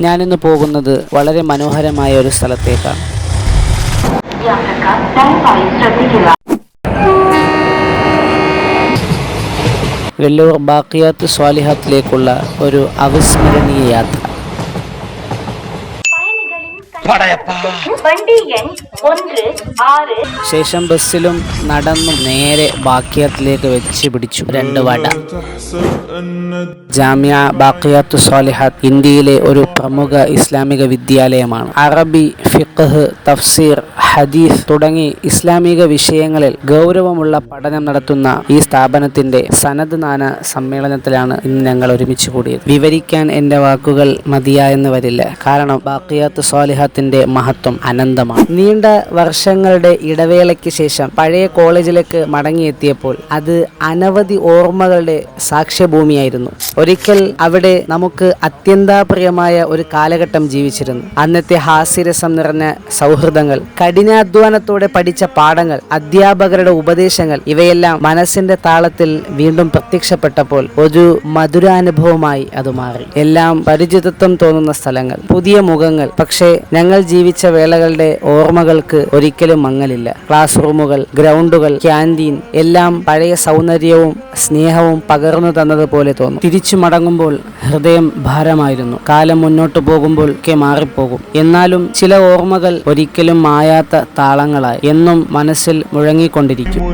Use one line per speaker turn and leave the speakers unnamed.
ഞാനിന്ന് പോകുന്നത് വളരെ മനോഹരമായ ഒരു സ്ഥലത്തേക്കാണ്. വെല്ലൂർ ബാഖിയാത്ത് സ്വാലിഹാത്തിലേക്കുള്ള ഒരു അവിസ്മരണീയ യാത്ര. ശേഷം ബസ്സിലും നടന്നും നേരെ ബാഖിയാത്തിലേക്ക് വെച്ച് പിടിച്ചു 2 വട. ജാമിയ ബാഖിയാത്തു സ്വാലിഹാത്ത് ഇന്ത്യയിലെ ഒരു പ്രമുഖ ഇസ്ലാമിക വിദ്യാലയമാണ്. അറബി, ഫിഖ്ഹ്, തഫ്സീർ, ഹദീസ് തുടങ്ങി ഇസ്ലാമിക വിഷയങ്ങളിൽ ഗൗരവമുള്ള പഠനം നടത്തുന്ന ഈ സ്ഥാപനത്തിന്റെ സനദ് നാന സമ്മേളനത്തിലാണ് ഇന്ന് ഞങ്ങൾ ഒരുമിച്ച് കൂടിയത്. വിവരിക്കാൻ എൻ്റെ വാക്കുകൾ മതിയായെന്ന് വരില്ല, കാരണം ബാഖിയാത്ത് സ്വാലിഹാത്തിന്റെ മഹത്വം അനന്തമാണ്. നീണ്ട വർഷങ്ങളുടെ ഇടവേളയ്ക്ക് ശേഷം പഴയ കോളേജിലേക്ക് മടങ്ങിയെത്തിയപ്പോൾ അത് അനവധി ഓർമ്മകളുടെ സാക്ഷ്യഭൂമിയായിരുന്നു. ഒരിക്കൽ അവിടെ നമുക്ക് അത്യന്താപ്രിയമായ ഒരു കാലഘട്ടം ജീവിച്ചിരുന്നു. അന്നത്തെ ഹാസ്യരസം നിറഞ്ഞ സൗഹൃദങ്ങൾ, കഠിനാധ്വാനത്തോടെ പഠിച്ച പാഠങ്ങൾ, അധ്യാപകരുടെ ഉപദേശങ്ങൾ ഇവയെല്ലാം മനസ്സിന്റെ താളത്തിൽ വീണ്ടും പ്രത്യക്ഷപ്പെട്ടപ്പോൾ ഒരു മധുരാനുഭവമായി അത് മാറി. എല്ലാം പരിചിതത്വം തോന്നുന്ന സ്ഥലങ്ങൾ, പുതിയ മുഖങ്ങൾ, പക്ഷേ ഞങ്ങൾ ജീവിച്ച വേളകളുടെ ഓർമ്മകൾക്ക് ഒരിക്കലും മങ്ങലില്ല. ക്ലാസ് റൂമുകൾ, ഗ്രൗണ്ടുകൾ, ക്യാൻറ്റീൻ എല്ലാം പഴയ സൗന്ദര്യവും സ്നേഹവും പകർന്നു തന്നതുപോലെ തോന്നും. തിരിച്ചു മടങ്ങുമ്പോൾ ഹൃദയം ഭാരമായിരുന്നു. കാലം മുന്നോട്ട് പോകുമ്പോൾ ഒക്കെ മാറിപ്പോകും. എന്നാലും ചില ഓർമ്മകൾ ഒരിക്കലും മായാത്ത താളങ്ങളായി എന്നും മനസ്സിൽ മുഴങ്ങിക്കൊണ്ടിരിക്കും.